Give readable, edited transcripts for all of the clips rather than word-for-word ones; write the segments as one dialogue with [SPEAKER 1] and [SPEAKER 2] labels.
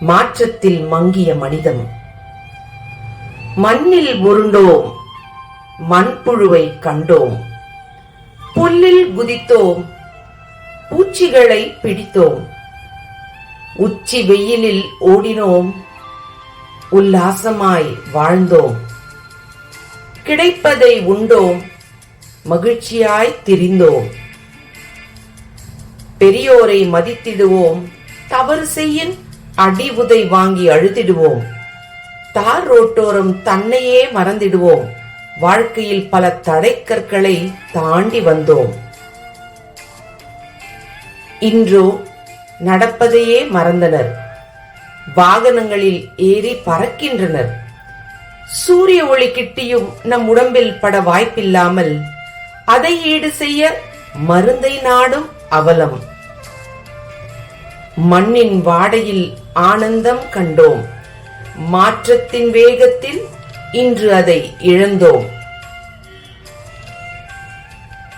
[SPEAKER 1] மாற்றத்தில் மங்கிய மனிதம். மண்ணில் உருண்டோம், மண்புழுவை கண்டோம், புல்லில் குதித்தோம், பூச்சிகளை பிடித்தோம், உச்சி வெயிலில் ஓடினோம், உல்லாசமாய் வாழ்ந்தோம், கிடைப்பதை உண்டோம், மகிழ்ச்சியாய் திரிந்தோம். பெரியோரை மதித்திடுவோம், தவறு செய்யின் அடி உதை வாங்கி அழுத்திடுவோம், தார் ரோட்டோரம் தன்னையே மறந்திடுவோம், வாழ்க்கையில் பல தடைக்கற்களை தாண்டி வந்தோம். இன்றோ நடப்பதையே மறந்தனர், வாகனங்களில் ஏறி பறக்கின்றனர். சூரிய ஒளி கிட்டியும் நம் உடம்பில் பட வாய்ப்பில்லாமல் அதை ஈடு செய்ய மருந்தை நாடும் அவலம். மண்ணின் வாடையில் ஆனந்தம் கண்டோம், மாற்றத்தின் வேகத்தில் இன்று அதை இழந்தோம்.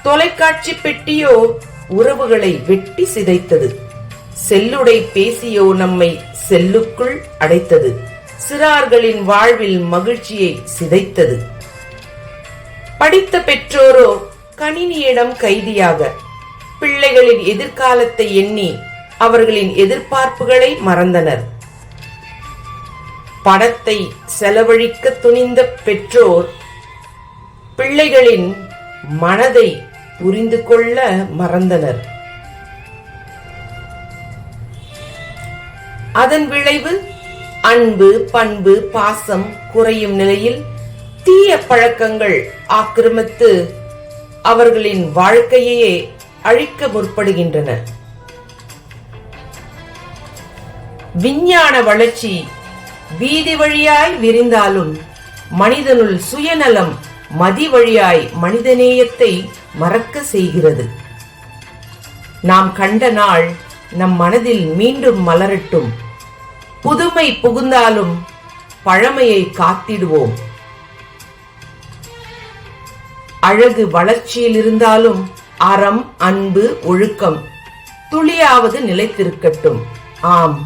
[SPEAKER 1] தொலைக்காட்சி பெட்டியோ உறவுகளை வெட்டி சிதைத்தது, செல்லுடை பேசியோ நம்மை செல்லுக்குள் அடைத்தது, சிறார்களின் வாழ்வில் மகிழ்ச்சியை சிதைத்தது. படித்த பெற்றோரோ கணினியிடம் கைதியாக பிள்ளைகளின் எதிர்காலத்தை எண்ணி அவர்களின் எதிர்பார்ப்புகளை மறந்தனர். பணத்தை செலவழிக்க துணிந்த பெற்றோர் பிள்ளைகளின் மனதை புரிந்து கொள்ள மறந்தனர். அதன் விளைவு அன்பு, பண்பு, பாசம் குறையும் நிலையில் தீய பழக்கங்கள் ஆக்கிரமித்து அவர்களின் வாழ்க்கையே அழிக்க முற்படுகின்றன. விஞ்ஞான வளர்ச்சி வீதி வழியாய் விரிந்தாலும் மனிதனுள் சுயநலம் மதி வழியாய் மனிதநேயத்தை மறக்க செய்கிறது. நாம் கண்ட நாள் நம் மனதில் மீண்டும் மலரட்டும். புதுமை புகுந்தாலும் பழமையை காத்திடுவோம். அழகு வளர்ச்சியில் இருந்தாலும் அறம், அன்பு, ஒழுக்கம் துளியாவது நிலைத்திருக்கட்டும். ஆம்.